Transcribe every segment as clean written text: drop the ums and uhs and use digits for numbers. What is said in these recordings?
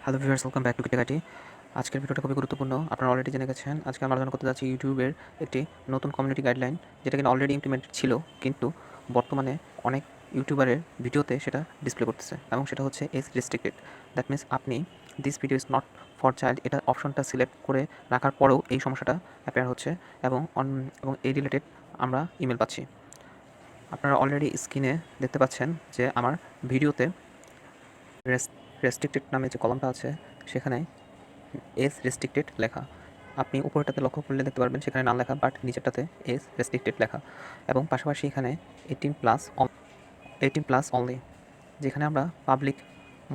Hello viewers, welcome back to GitTecH। আজকের ভিডিওটা খুবই গুরুত্বপূর্ণ। আপনারা অলরেডি জেনে গেছেন। আজকে আমরা আলোচনা করতে যাচ্ছি ইউটিউবের একটি নতুন কমিউনিটি গাইডলাইন, যেটা কিনা অলরেডি ইমপ্লিমেন্টেড ছিল, কিন্তু বর্তমানে অনেক ইউটিউবারের ভিডিওতে সেটা ডিসপ্লে করতেছে, এবং সেটা হচ্ছে এজ রেস্ট্রিক্টেড। দ্যাট মিনস আপনি this video is not for child এটা অপশনটা সিলেক্ট করে রাখার পরেও এই সমস্যাটা অ্যাপিয়ার হচ্ছে, এবং এই রিলেটেড আমরা ইমেল পাচ্ছি। আপনারা অলরেডি স্ক্রিনে দেখতে পাচ্ছেন যে আমার ভিডিওতে রেস্ট্রিক্টেড নামে যে কলমটা আছে সেখানে এজ রেস্ট্রিক্টেড লেখা। আপনি উপরেরটাতে লক্ষ্য করলে দেখতে পারবেন সেখানে না লেখা, বাট নিচেরটাতে এজ রেস্ট্রিক্টেড লেখা, এবং পাশাপাশি এখানে 18+ অনলি, যেখানে আমরা পাবলিক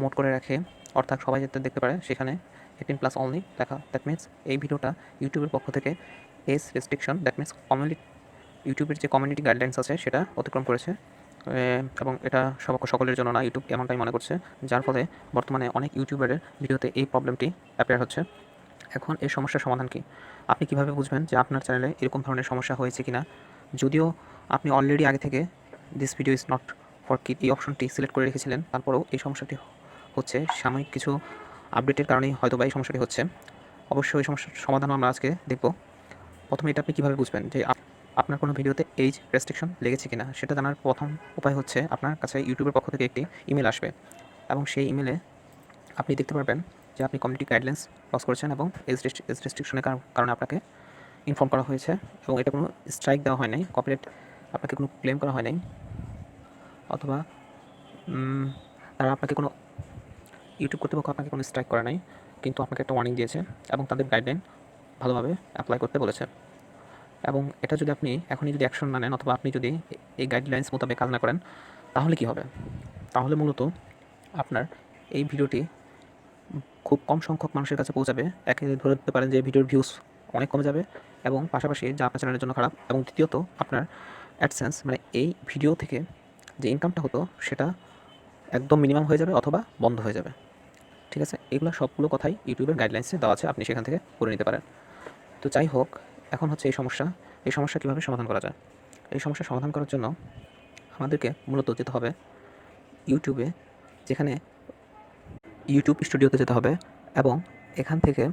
মোড করে রাখে, অর্থাৎ সবাই যাতে দেখতে পারে, সেখানে 18+ অনলি লেখা। দ্যাট মিনস এই ভিডিওটা ইউটিউবের পক্ষ থেকে এজ রেস্ট্রিকশন, দ্যাট মিনস ইউটিউবের যে কমিউনিটি গাইডলাইন্স আছে সেটা অতিক্রম করেছে, এবং এটা সকলের জন্য না, ইউটিউব এমনটাই মনে করছে, যার ফলে বর্তমানে অনেক ইউটিউবারের ভিডিওতে এই প্রবলেমটি অ্যাপিয়ার হচ্ছে। এখন এই সমস্যার সমাধান কি? আপনি কিভাবে বুঝবেন যে আপনার চ্যানেলে এরকম ধরনের সমস্যা হয়েছে কিনা? যদিও আপনি অলরেডি আগে থেকে this video is not for kid এই অপশনটি সিলেক্ট করে রেখেছিলেন, তারপরেও এই সমস্যাটি হচ্ছে সাময়িক কিছু আপডেটের কারণেই হয়তোবা এই সমস্যাটি হচ্ছে। অবশ্যই এই সমস্যার সমাধানও আমরা আজকে দেখব। প্রথমে এটা আপনি কীভাবে বুঝবেন যে আপনার কোনো ভিডিওতে এজ রেস্ট্রিকশন লেগেছে কিনা? সেটা জানার প্রথম উপায় হচ্ছে আপনার কাছে ইউটিউবের পক্ষ থেকে একটি ইমেল আসবে, এবং সেই ইমেলে আপনি দেখতে পারবেন যে আপনি কমিউনিটি গাইডলাইন্স লস করেছেন, এবং এজ রেস্ট্রিকশনের কারণে আপনাকে ইনফর্ম করা হয়েছে, এবং এটা কোনো স্ট্রাইক দেওয়া হয় নাই, কপিরাইট আপনাকে কোনো ক্লেম করা হয় নাই, অথবা তারা আপনাকে কোনো ইউটিউব কর্তৃপক্ষ আপনাকে কোনো স্ট্রাইক করে নাই, কিন্তু আপনাকে একটা ওয়ার্নিং দিয়েছে এবং তাদের গাইডলাইন ভালোভাবে অ্যাপ্লাই করতে বলেছে। এবং এটা যদি আপনি এখনই যদি অ্যাকশন না নেন, অথবা আপনি যদি এই গাইডলাইন্স মোতাবেক কাজ না করেন, তাহলে কি হবে? তাহলে মূলত আপনার এই ভিডিওটি খুব কম সংখ্যক মানুষের কাছে পৌঁছাবে। একে ধরে দিতে পারেন যে ভিডিওর ভিউজ অনেক কমে যাবে, এবং পাশাপাশি যা আপনার চ্যানেলের জন্য খারাপ, এবং দ্বিতীয়ত আপনার অ্যাডসেন্স মানে এই ভিডিও থেকে যে ইনকামটা হতো সেটা একদম মিনিমাম হয়ে যাবে অথবা বন্ধ হয়ে যাবে। ঠিক আছে, এগুলো সবগুলো কথাই ইউটিউবের গাইডলাইন্সে দেওয়া আছে, আপনি সেখান থেকে করে নিতে পারেন। তো যাই হোক, এখন হচ্ছে এই সমস্যা কীভাবে সমাধান করা যায়? এই সমস্যা সমাধান করার জন্য আমাদেরকে মূলত যেতে হবে ইউটিউবে, যেখানে ইউটিউব স্টুডিওতে যেতে হবে, এবং এখান থেকে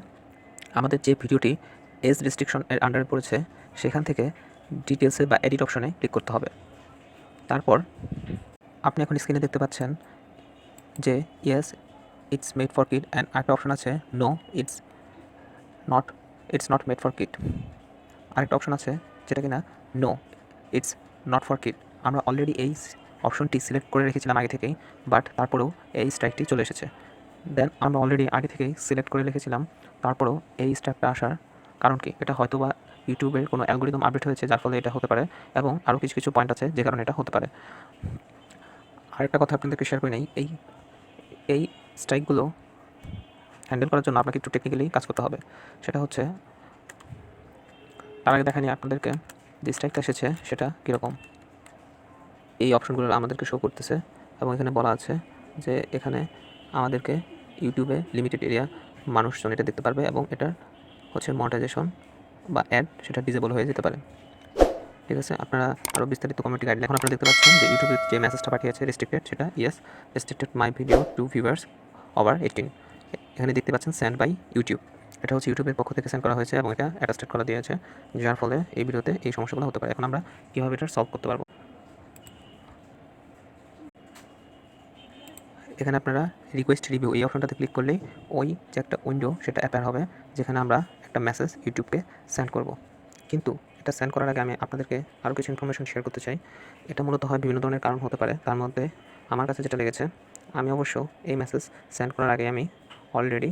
আমাদের যে ভিডিওটি এজ রেস্ট্রিকশন এর আন্ডারে পড়েছে সেখান থেকে ডিটেলসে বা এডিট অপশনে ক্লিক করতে হবে। তারপর আপনি এখন স্ক্রিনে দেখতে পাচ্ছেন যে yes it's made for kid, and আরেকটা অপশন আছে no it's not made for kid. আরেকটা অপশন আছে যেটা কিনা no it's not for kid. আমরা অলরেডি এই অপশনটি সিলেক্ট করে রেখেছিলাম আগে থেকেই, বাট তারপরেও এই স্ট্রাইকটি চলে এসেছে। দেন আমরা অলরেডি আগে থেকেই সিলেক্ট করে রেখেছিলাম, তারপরেও এই স্ট্রাইকটা আসার কারণ কি? এটা হয়তো বা ইউটিউবের কোনো অ্যালগোরিদম আপডেট হয়েছে যার ফলে এটা হতে পারে, এবং আরও কিছু কিছু পয়েন্ট আছে যে কারণে এটা হতে পারে। আরেকটা কথা আপনাদেরকে শেয়ার করে নেই, এই স্ট্রাইকগুলো হ্যান্ডেল করার জন্য আপনাকে একটু টেকনিক্যালি কাজ করতে হবে। সেটা হচ্ছে, তার আগে দেখানি আপনাদেরকে যে স্ট্রাইকটা এসেছে সেটা কীরকম। এই অপশনগুলো আমাদেরকে শো করতেছে, এবং এখানে বলা আছে যে এখানে আমাদেরকে ইউটিউবে লিমিটেড এরিয়া মানুষজন এটা দেখতে পারবে, এবং এটা হচ্ছে মনিটাইজেশন বা অ্যাড সেটা ডিসেবল হয়ে যেতে পারে। ঠিক আছে, আপনারা আরও বিস্তারিত কমিউনিটি গাইডলাইন এখন আপনারা দেখতে পাচ্ছেন যে ইউটিউবে যে মেসেজটা পাঠিয়েছে রেস্ট্রিক্টেড, সেটা yes restricted my video to viewers over 18। এখানে দেখতে পাচ্ছেন সেন্ড বাই ইউটিউব, এটা হচ্ছে ইউটিউবের পক্ষ থেকে সেন্ড করা হয়েছে, এবং এটা অ্যাটাস্টেড করা দিয়েছে, যার ফলে এই ভিডিওতে এই সমস্যাগুলো হতে পারে। এখন আমরা কীভাবে এটা সলভ করতে পারবো? এখানে আপনারা রিকোয়েস্ট রিভিউ এই অপশনটাতে ক্লিক করলেই ওই যে একটা উইন্ডো সেটা অ্যাপিয়ার হবে, যেখানে আমরা একটা মেসেজ ইউটিউবকে সেন্ড করব। কিন্তু এটা সেন্ড করার আগে আমি আপনাদেরকে আরও কিছু ইনফরমেশন শেয়ার করতে চাই। এটা মূলত হয় বিভিন্ন ধরনের কারণ হতে পারে, তার মধ্যে আমার কাছে যেটা লেগেছে, আমি অবশ্য এই মেসেজ সেন্ড করার আগে আমি অলরেডি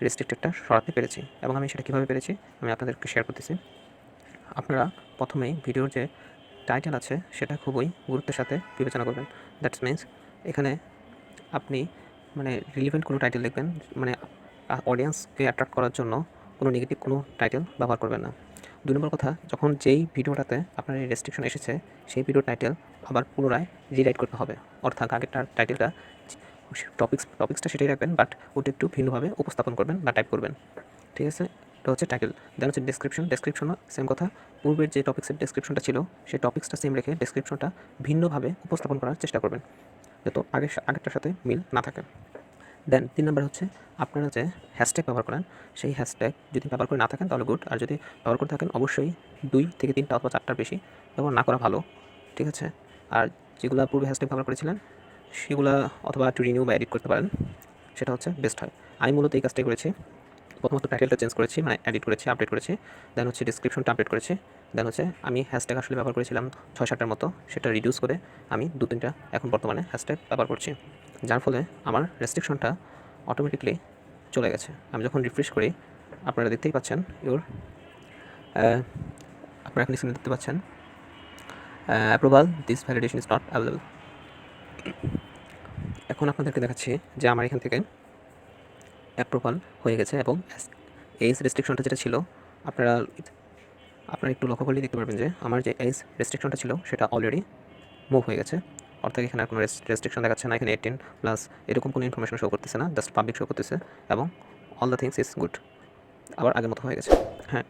রেস্ট্রিক্টেডটা সরাতে পেরেছি, এবং আমি সেটা কীভাবে পেরেছি আমি আপনাদেরকে শেয়ার করতেছি। আপনারা প্রথমেই ভিডিওর যে টাইটেল আছে সেটা খুবই গুরুত্বের সাথে বিবেচনা করবেন। দ্যাটস মিনস এখানে আপনি মানে রিলেভেন্ট কোনো টাইটেল দেখবেন, মানে অডিয়েন্সকে অ্যাট্রাক্ট করার জন্য কোনো নেগেটিভ কোনো টাইটেল ব্যবহার করবেন না। 2 নম্বর কথা, যখন যেই ভিডিওটাতে আপনার এই রেস্ট্রিকশন এসেছে সেই টাইটেল আবার পুনরায় রিরাইট করতে হবে, অর্থাৎ আগেরটার টাইটেলটা টপিক্সটা সেটাই রাখবেন, বাট ওটা একটু ভিন্নভাবে উপস্থাপন করবেন বা টাইপ করবেন। ঠিক আছে, এটা হচ্ছে টাইটেল। দেন হচ্ছে ডেসক্রিপশনও সেম কথা, পূর্বের যে টপিক্সের ডেসক্রিপশনটা ছিল সেই টপিক্সটা সেম রেখে ডেসক্রিপশনটা ভিন্নভাবে উপস্থাপন করার চেষ্টা করবেন, যাতে আগেরটার সাথে মিল না থাকে। দেন 3 নাম্বার হচ্ছে আপনারা যে হ্যাশট্যাগ ব্যবহার করেন সেই হ্যাশট্যাগ যদি ব্যবহার করে না থাকেন তাহলে গুড, আর যদি ব্যবহার করে থাকেন অবশ্যই 2 থেকে 3টা অথবা 4টার বেশি ব্যবহার না করা ভালো, ঠিক আছে। আর যেগুলো পূর্বে হ্যাশট্যাগ ব্যবহার করেছিলেন সেগুলা অথবা একটু রিনিউ বা এডিট করতে পারেন, সেটা হচ্ছে বেস্ট হয়। আমি মূলত এই কাজটাই করেছি। প্রথমত টাইটেলটা চেঞ্জ করেছি, মানে এডিট করেছি, আপডেট করেছি। দেন হচ্ছে ডিসক্রিপশনটা আপডেট করেছি। দেন হচ্ছে আমি হ্যাশট্যাগ আসলে ব্যবহার করেছিলাম 6-7টার মতো, সেটা রিডিউস করে আমি 2-3টা এখন বর্তমানে হ্যাশট্যাগ ব্যবহার করছি, যার ফলে আমার রেস্ট্রিকশনটা অটোমেটিকলি চলে গেছে। আমি যখন রিফ্রেশ করি আপনারা দেখতেই পাচ্ছেন আপনারা এখন স্ক্রিনে দেখতে পাচ্ছেন approval this validation is not available. এখন আপনাদেরকে দেখাচ্ছি যে আমার এখান থেকে অ্যাপ্রুভাল হয়ে গেছে এবং এজ রেস্ট্রিকশনটা যেটা ছিল আপনারা আপনারা একটু লক্ষ্য করলেই দেখতে পারবেন যে আমার যে এজ রেস্ট্রিকশনটা ছিল সেটা অলরেডি মুভ হয়ে গেছে। অর্থাৎ এখানে আর কোনো রেস্ট্রিকশন দেখাচ্ছে না, এখানে 18+ এরকম কোনো ইনফরমেশন শো করতেছে না, জাস্ট পাবলিক শো করতেছে এবং all the things is good, আবার আগের মতো হয়ে গেছে। হ্যাঁ,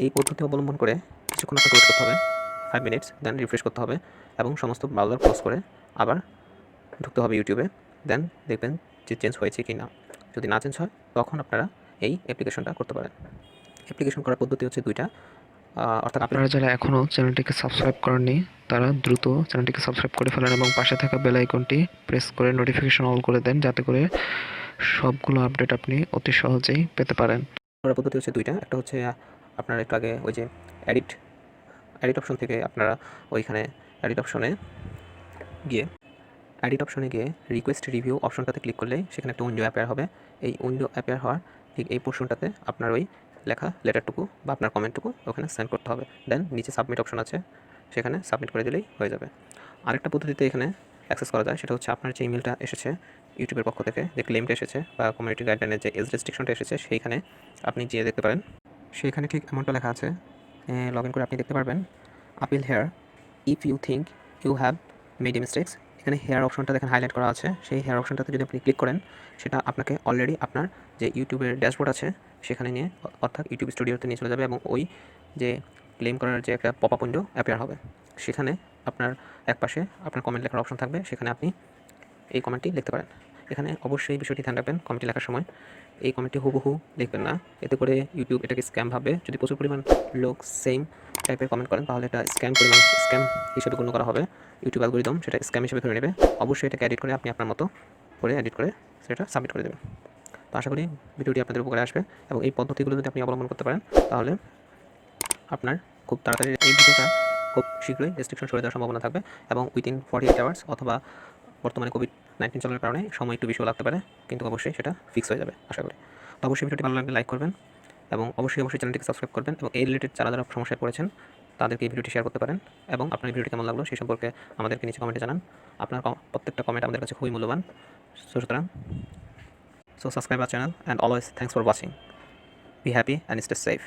এই পদ্ধতি অবলম্বন করে কিছুক্ষণ আপনাকে ওয়েট করতে হবে 5 মিনিটস, দেন রিফ্রেশ করতে হবে এবং সমস্ত ব্রাউজার ক্লোজ করে আবার ঢুকতে হবে ইউটিউবে। দেন দেখবেন যে চেঞ্জ হয়েছে কি না। যদি না চেঞ্জ হয় তখন আপনারা এই অ্যাপ্লিকেশনটা করতে পারেন। অ্যাপ্লিকেশন করার পদ্ধতি হচ্ছে 2টা, অর্থাৎ আপনারা যারা এখনও চ্যানেলটিকে সাবস্ক্রাইব করেননি তারা দ্রুত চ্যানেলটিকে সাবস্ক্রাইব করে ফেলেন এবং পাশে থাকা বেল আইকনটি প্রেস করে নোটিফিকেশন অল করে দেন, যাতে করে সবগুলো আপডেট আপনি অতি সহজেই পেতে পারেন। করার পদ্ধতি হচ্ছে 2টা। একটা হচ্ছে আপনারা একটু আগে ওই যে এডিট অপশন থেকে আপনারা ওইখানে এডিট অপশনে গিয়ে রিকোয়েস্ট রিভিউ অপশনটাতে ক্লিক করলে সেখানে একটা উইন্ডো অ্যাপিয়ার হবে। এই উইন্ডো অ্যাপিয়ার হওয়ার ঠিক এই পোর্শনটাতে আপনার ওই লেখা লেটারটুকু বা আপনার কমেন্টটুকু ওখানে সেন্ড করতে হবে। দেন নিচে সাবমিট অপশন আছে, সেখানে সাবমিট করে দিলেই হয়ে যাবে। আরেকটা পদ্ধতিতে এখানে অ্যাক্সেস করা যায়, সেটা হচ্ছে আপনার যে ইমেলটা এসেছে ইউটিউবের পক্ষ থেকে, যে ক্লেমটা এসেছে বা কমিউনিটি গাইডলাইনের যে এজ রেস্ট্রিকশনটা এসেছে সেইখানে আপনি যেয়ে দেখতে পারেন। সেইখানে ঠিক এমনটা লেখা আছে, লগ ইন করে আপনি দেখতে পারবেন appeal here if you think you have made a mistakes. এখানে হেয়ার অপশনটা দেখেন হাইলাইট করা আছে, সেই হেয়ার অপশনটাতে যদি আপনি ক্লিক করেন সেটা আপনাকে অলরেডি আপনার যে ইউটিউবের ড্যাশবোর্ড আছে সেখানে নিয়ে, অর্থাৎ ইউটিউব স্টুডিওতে নিয়ে চলে যাবে এবং ওই যে ক্লেম করার যে একটা পপ আপ উইন্ডো অ্যাপিয়ার হবে, সেখানে আপনার একপাশে আপনার কমেন্ট লেখার অপশন থাকবে, সেখানে আপনি এই কমেন্টটি লিখতে পারেন। এখানে অবশ্যই বিষয়টি ধ্যান রাখবেন, কমেন্টটি লেখার সময় এই কমেন্টটি হুবহু লিখবেন না, এতে করে ইউটিউব এটাকে স্ক্যাম ভাববে। যদি প্রচুর পরিমাণ লোক সেম টাইপের কমেন্ট করেন তাহলে এটা স্ক্যাম হিসেবে গণ্য করা হবে, ইউটিউব অ্যালগরিদম সেটা স্ক্যাম হিসেবে ধরে নেবে। অবশ্যই এটাকে এডিট করে আপনি আপনার মতো করে এডিট করে সেটা সাবমিট করে দেবেন। তো আশা করি ভিডিওটি আপনাদের উপকারে আসবে এবং এই পদ্ধতিগুলো যদি আপনি অবলম্বন করতে পারেন তাহলে আপনার খুব তাড়াতাড়ি এই ভিডিওটা খুব শীঘ্রই রেস্ট্রিকশন সরে যাওয়ার সম্ভাবনা থাকবে এবং উইদিন 48 আওয়ার্স, অথবা বর্তমানে কোভিড-19 চলার কারণে সময় একটু বেশিও লাগতে পারে, কিন্তু অবশ্যই সেটা ফিক্স হয়ে যাবে আশা করি। তো অবশ্যই ভিডিওটি ভালো লাগলে লাইক করবেন এবং অবশ্যই চ্যানেলটিকে সাবস্ক্রাইব করবেন এবং এই রিলেটেড যারা সমস্যায় পড়েছেন তাদেরকে এই ভিডিওটি শেয়ার করতে পারেন এবং আপনার এই ভিডিওটি কেমন লাগলো সেই সম্পর্কে আমাদেরকে নিচে কমেন্টে জানান। আপনার প্রত্যেকটা কমেন্ট আমাদের কাছে খুবই মূল্যবান। সুতরাং subscribe our channel and always thanks for watching. Be happy and stay safe.